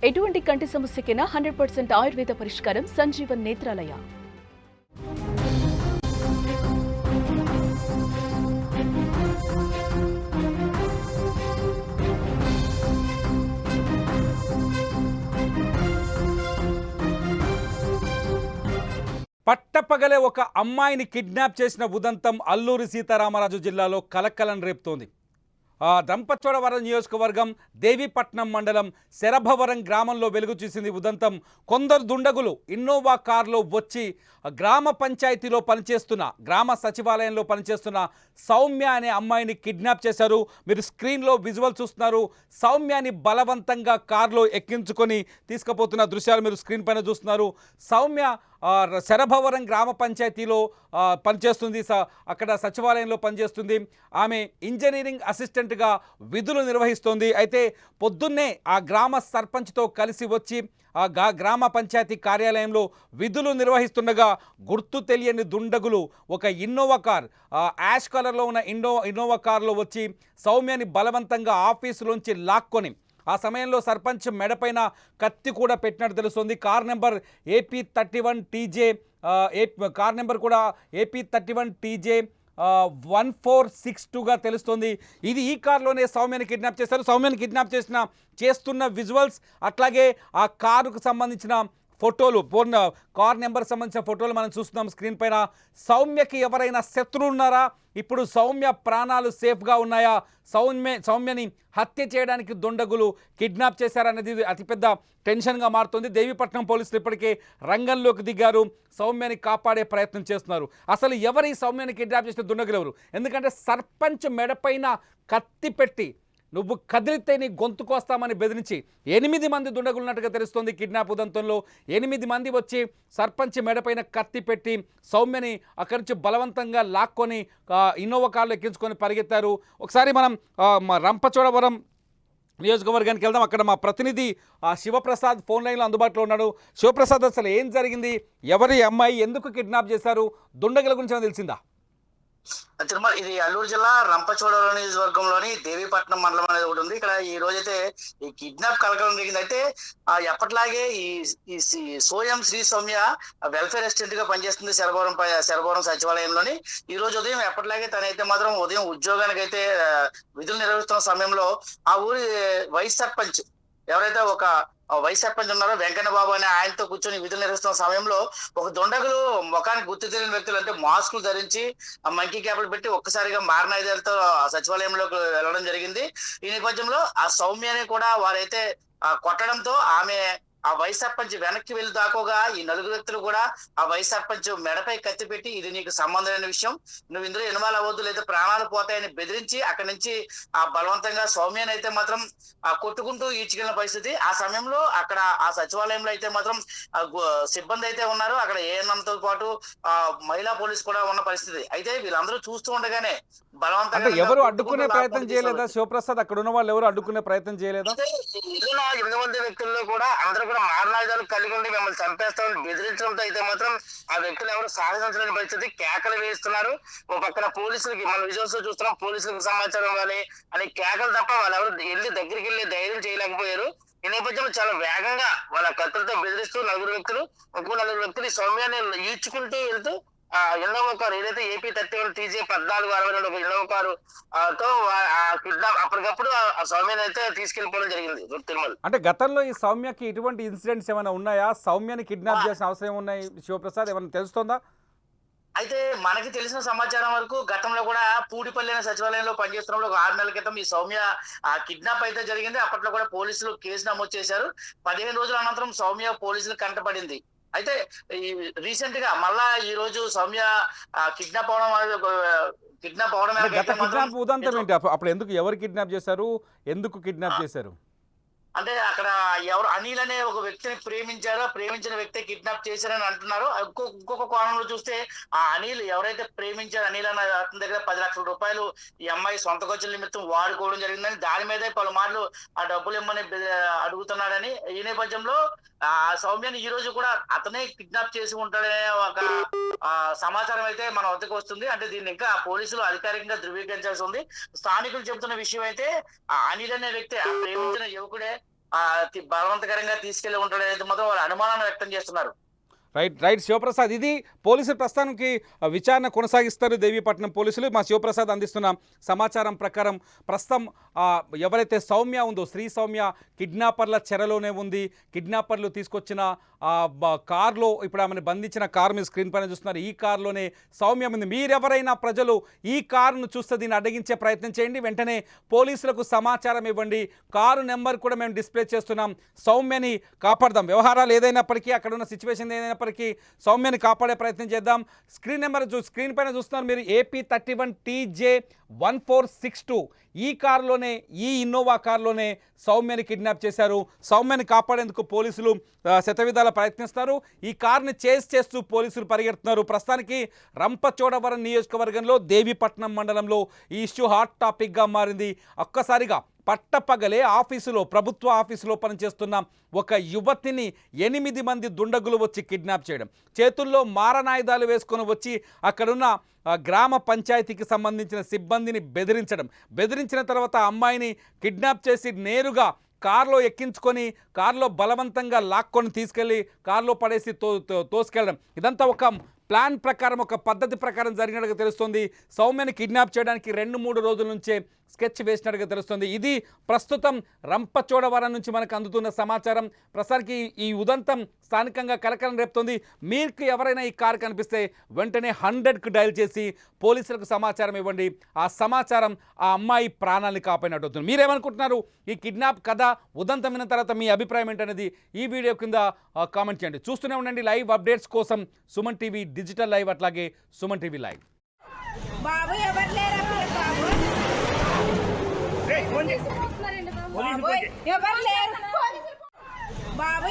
ఎటువంటి కంటి సమస్యకైనా 100% ఆయుర్వేద పరిష్కారం సంజీవన్ నేత్రాలయ. పట్టపగలే ఒక అమ్మాయిని కిడ్నాప్ చేసిన ఉదంతం అల్లూరి సీతారామరాజు జిల్లాలో కలకలం రేపుతోంది. రంపచోడవరం నియోజకవర్గం దేవీపట్నం మండలం శరభవరం గ్రామంలో వెలుగు చూసింది ఉదంతం. కొందరు దుండగులు ఇన్నోవా కారులో వచ్చి గ్రామ పంచాయతీలో పనిచేస్తున్న గ్రామ సచివాలయంలో పనిచేస్తున్న సౌమ్య అనే అమ్మాయిని కిడ్నాప్ చేశారు. మీరు స్క్రీన్లో విజువల్ చూస్తున్నారు. సౌమ్యాని బలవంతంగా కారులో ఎక్కించుకొని తీసుకుపోతున్న దృశ్యాలు మీరు స్క్రీన్ పైన చూస్తున్నారు. సౌమ్య శరభవరం గ్రామ పంచాయతీలో పనిచేస్తుంది, అక్కడ సచివాలయంలో పనిచేస్తుంది. ఆమె ఇంజనీరింగ్ అసిస్టెంట్గా విధులు నిర్వహిస్తోంది. అయితే పొద్దున్నే ఆ గ్రామ సర్పంచ్తో కలిసి వచ్చి ఆ గ్రామ పంచాయతీ కార్యాలయంలో విధులు నిర్వహిస్తుండగా గుర్తు తెలియని దుండగులు ఒక ఇన్నోవా కార్, యాష్ కలర్లో ఉన్న ఇన్నోవా కార్లో వచ్చి సౌమ్యని బలవంతంగా ఆఫీసులోంచి లాక్కొని ఆ సమయంలో సర్పంచ్ మెడపైన కత్తి కూడా పెట్టినట్టు తెలుస్తుంది. Car number AP31TJ, car number కూడా AP31TJ 1462గా తెలుస్తుంది. ఈ కార్లోనే సౌమ్యని కిడ్నాప్ చేశారు. సౌమ్యని కిడ్నాప్ చేస్తున్న విజువల్స్, అట్లాగే ఆ కారుకు సంబంధించిన ఫోటోలు, కార్ నెంబర్ సంబంధించిన ఫోటోలు మనం చూస్తున్నాం స్క్రీన్ పైన. సౌమ్యకి ఎవరైనా శత్రువు ఉన్నారా? ఇప్పుడు సౌమ్య ప్రాణాలు సేఫ్గా ఉన్నాయా? సౌమ్యని హత్య చేయడానికి దుండగులు కిడ్నాప్ చేశారనేది అతిపెద్ద టెన్షన్గా మారుతుంది. దేవీపట్నం పోలీసులు ఇప్పటికే రంగంలోకి దిగారు. సౌమ్యని కాపాడే ప్రయత్నం చేస్తున్నారు. అసలు ఎవరు ఈ సౌమ్యని కిడ్నాప్ చేసిన దుండగులు ఎవరు? ఎందుకంటే సర్పంచ్ మెడపైన కత్తి పెట్టి నువ్వు కదిలితే నీ గొంతు కోస్తామని బెదిరించి 8 మంది దుండగులు ఉన్నట్టుగా తెలుస్తోంది. కిడ్నాప్ ఉదంతంలో 8 మంది వచ్చి సర్పంచ్ మెడపైన కత్తి పెట్టి సౌమ్యని అక్కడి నుంచి బలవంతంగా లాక్కొని ఇన్నోవా కార్లు ఎక్కించుకొని పరిగెత్తారు. ఒకసారి మనం రంపచోడవరం నియోజకవర్గానికి వెళ్దాం. అక్కడ మా ప్రతినిధి శివప్రసాద్ ఫోన్ లైన్లో అందుబాటులో ఉన్నాడు. శివప్రసాద్, అసలు ఏం జరిగింది? ఎవరి అమ్మాయి, ఎందుకు కిడ్నాప్ చేశారు? దుండగుల గురించి ఏమైనా తెలిసిందా? తిరుమల, ఇది అల్లూరు జిల్లా రంపచోడవరం నియోజకవర్గంలోని దేవీపట్నం మండలం అనేది ఒకటి ఉంది. ఇక్కడ ఈ రోజైతే ఈ కిడ్నాప్ కలకలం జరిగింది. అయితే ఎప్పటిలాగే ఈ సోయం శ్రీ సౌమ్య వెల్ఫేర్ అసిస్టెంట్ గా పనిచేస్తుంది శరభవరం సచివాలయంలోని. ఈ రోజు ఉదయం ఎప్పటిలాగే తనైతే మాత్రం ఉదయం ఉద్యోగానికి అయితే విధులు నిర్వహిస్తున్న సమయంలో ఆ ఊరి వైస్ సర్పంచ్ ఎవరైతే ఒక వైస్ సర్పంచ్ ఉన్నారో వెంకన్న బాబు అనే ఆయనతో కూర్చొని విధులు నిర్వహిస్తున్న సమయంలో ఒక దుండగులు ముఖానికి గుర్తు తెలియని వ్యక్తులు, అంటే మాస్కులు ధరించి మంకీ క్యాప్లు పెట్టి ఒక్కసారిగా మారణాయుధాలతో సచివాలయంలోకి వెళ్ళడం జరిగింది. ఈ నేపథ్యంలో ఆ సౌమ్యని కూడా వారైతే కొట్టడంతో ఆమె ఆ వైస్ సర్పంచ్ వెనక్కి వెళ్ళి దాకోగా ఈ 4 వ్యక్తులు కూడా ఆ వైస్ సర్పంచ్ మెడపై కత్తి పెట్టి ఇది నీకు సంబంధమైన విషయం, నువ్వు ఇందులో ఇన్వాల్వ్ అవ్వద్దు లేదా ప్రాణాలు పోతాయని బెదిరించి అక్కడి నుంచి ఆ బలవంతంగా సౌమ్యని అయితే మాత్రం కొట్టుకుంటూ ఈడ్చుకెళ్ళిన పరిస్థితి. ఆ సమయంలో అక్కడ ఆ సచివాలయంలో అయితే మాత్రం సిబ్బంది అయితే ఉన్నారు. అక్కడ ఏఎన్ఎంతో పాటు మహిళా పోలీసు కూడా ఉన్న పరిస్థితి. అయితే వీళ్ళందరూ చూస్తూ ఉండగానే బలవంతంగా ఎవరు అడ్డుకునే ప్రయత్నం చేయలేదా? శివప్రసాద్, అక్కడ ఉన్న వాళ్ళు ఎవరు అడ్డుకునే ప్రయత్నం చేయలేదా? 8 మంది వ్యక్తుల్లో కూడా అందరూ కూడా మారణాయుధాలు కలిగి ఉండి మిమ్మల్ని చంపేస్తామని బెదిరించడంతో అయితే మాత్రం ఆ వ్యక్తులు ఎవరు సాధించలేని పరిస్థితి, కేకలు వేస్తున్నారు. ఓ పక్కన పోలీసులకి, మన విజువల్స్ లో చూస్తున్నాం, పోలీసులకు సమాచారం ఇవ్వాలి అని కేకలు తప్ప వాళ్ళు ఎవరు దగ్గరికి వెళ్ళి ధైర్యం చేయలేకపోయారు. ఈ నేపథ్యంలో చాలా వేగంగా వాళ్ళ కత్తులతో బెదిరిస్తూ 4 వ్యక్తులు, ఇంకో 4 వ్యక్తులు ఈ సౌమ్యాన్ని ఈడ్చుకుంటూ వెళ్తూ ఇన్నోవా కారు ఏదైతే AP31TJ 1462 ఒక ఇన్నోవా కారు తో కిడ్నాప్ అప్పటికప్పుడు ఆ సౌమ్యని అయితే తీసుకెళ్లిపోవడం జరిగింది. తిరుమల, అంటే గతంలో ఈ సౌమ్యకి ఇటువంటి ఇన్సిడెంట్స్ ఏమైనా ఉన్నాయా? సౌమ్యని కిడ్నాప్ చేసిన అవసరం ఉన్నాయి శివప్రసాద్, ఏమైనా తెలుస్తుందా? అయితే మనకి తెలిసిన సమాచారం వరకు గతంలో కూడా పూడిపల్లి అనే సచివాలయంలో పనిచేస్తున్నప్పుడు ఒక 6 నెలల క్రితం ఈ సౌమ్య కిడ్నాప్ అయితే జరిగింది. అప్పట్లో కూడా పోలీసులు కేసు నమోదు చేశారు. 15 రోజుల అనంతరం సౌమ్య పోలీసులు కంటపడింది. అయితే ఈ రీసెంట్ గా మళ్ళా ఈ రోజు సౌమ్య కిడ్నాప్ అవడం ఉదంతం ఏంటి? అప్పుడు ఎవరు కిడ్నాప్ చేశారు? ఎందుకు కిడ్నాప్ చేశారు? అంటే అక్కడ ఎవరు అనిల్ అనే ఒక వ్యక్తిని ప్రేమించారో, ప్రేమించిన వ్యక్తి కిడ్నాప్ చేశారని అంటున్నారు. ఇంకొక కోణంలో చూస్తే ఆ అనిల్ ఎవరైతే ప్రేమించారో అనిల్ అన్న అతని దగ్గర 10 లక్షల రూపాయలు ఈ అమ్మాయి సొంత ఖర్చుల నిమిత్తం వాడుకోవడం జరిగిందని, దాని మీదే పలుమార్లు ఆ డబ్బులు ఇమ్మని అడుగుతున్నాడని. ఈ నేపథ్యంలో ఆ సౌమ్యని ఈ రోజు కూడా అతనే కిడ్నాప్ చేసి ఉంటాడనే ఒక సమాచారం అయితే మన వద్దకు వస్తుంది. అంటే దీన్ని ఇంకా పోలీసులు అధికారికంగా ధృవీకరించాల్సి ఉంది. స్థానికులు చెబుతున్న విషయం అయితే ఆ అనిల్ అనే వ్యక్తి, ఆ ప్రేమించిన యువకుడే బలవంతకరంగా తీసుకెళ్లి ఉంటాడు అనేది మాత్రం వాళ్ళు అనుమానాన్ని వ్యక్తం చేస్తున్నారు. రైట్ శివప్రసాద్, ఇది పోలీసులు ప్రస్తుతానికి విచారణ కొనసాగిస్తారు దేవీపట్నం పోలీసులు. మా శివప్రసాద్ అందిస్తున్న సమాచారం ప్రకారం ప్రస్తుతం ఎవరైతే సౌమ్య ఉందో, శ్రీ సౌమ్య కిడ్నాపర్ల చెరలోనే ఉంది. కిడ్నాపర్లు తీసుకొచ్చిన కార్లో ఇప్పుడు ఆమెను బంధించిన కారు మీద స్క్రీన్ పైన చూస్తున్నారు. ఈ కారులోనే సౌమ్య ఉంది. మీరెవరైనా ప్రజలు ఈ కారును చూస్తే దీన్ని అడ్డగించే ప్రయత్నం చేయండి, వెంటనే పోలీసులకు సమాచారం ఇవ్వండి. కారు నెంబర్ కూడా మేము డిస్ప్లే చేస్తున్నాం. సౌమ్యని కాపాడదాం. వ్యవహారాలు ఏదైనప్పటికీ, అక్కడ ఉన్న సిచ్యువేషన్ ఏదైనప్పటికీ సౌమ్యని కాపాడే ప్రయత్నం చేద్దాం. స్క్రీన్ పైన చూస్తున్నారు మీరు AP31 TJ1462. ఈ కారులోనే, ఈ ఇన్నోవా కారులోనే సౌమ్యని కిడ్నాప్ చేశారు. సౌమ్యని కాపాడేందుకు పోలీసులు శతవిధాల ప్రయత్నిస్తారు. ఈ కారుని చేస్తూ పోలీసులు పరిగెడుతున్నారు. ప్రస్తుతానికి రంపచోడవరం నియోజకవర్గంలో దేవీపట్నం మండలంలో ఈ ఇష్యూ హాట్ టాపిక్గా మారింది. ఒక్కసారిగా పట్టపగలే ప్రభుత్వ ఆఫీసులో పనిచేస్తున్న ఒక యువతిని 8 మంది దుండగులు వచ్చి కిడ్నాప్ చేయడం, చేతుల్లో మారణాయుధాలు వేసుకొని వచ్చి అక్కడున్న గ్రామ పంచాయతీకి సంబంధించిన సిబ్బందిని బెదిరించిన తర్వాత అమ్మాయిని కిడ్నాప్ చేసి నేరుగా కారులో ఎక్కించుకొని కారులో బలవంతంగా లాక్కొని తీసుకెళ్ళి కారులో పడేసి తోసుకెళ్ళడం, ఇదంతా ఒక ప్లాన్ ప్రకారం, ఒక పద్ధతి ప్రకారం జరిగినట్టుగా తెలుస్తుంది. సౌమ్యని కిడ్నాప్ చేయడానికి 2-3 రోజుల నుంచే స్కెచ్ వేసినట్టుగా తెలుస్తుంది. ఇది ప్రస్తుతం రంపచోడవరం నుంచి మనకు అందుతున్న సమాచారం. ప్రస్తుతానికి ఈ ఉదంతం స్థానికంగా కలకలం రేపుతుంది. మీకు ఎవరైనా ఈ కారు కనిపిస్తే వెంటనే 100కు డయల్ చేసి పోలీసులకు సమాచారం ఇవ్వండి. ఆ సమాచారం ఆ అమ్మాయి ప్రాణాన్ని కాపాడినట్టు అవుతుంది. మీరేమనుకుంటున్నారు? ఈ కిడ్నాప్ కథ ఉదంతం విన్న తర్వాత మీ అభిప్రాయం ఏంటనేది ఈ వీడియో కింద కామెంట్ చేయండి. చూస్తూనే ఉండండి లైవ్ అప్డేట్స్ కోసం సుమన్ టీవీ డిజిటల్ లైవ్, అట్లాగే సుమన్ టీవీ లైవ్. బాబు ఎవరు లేరా బాబు? ఎవరు లేరు బాబు?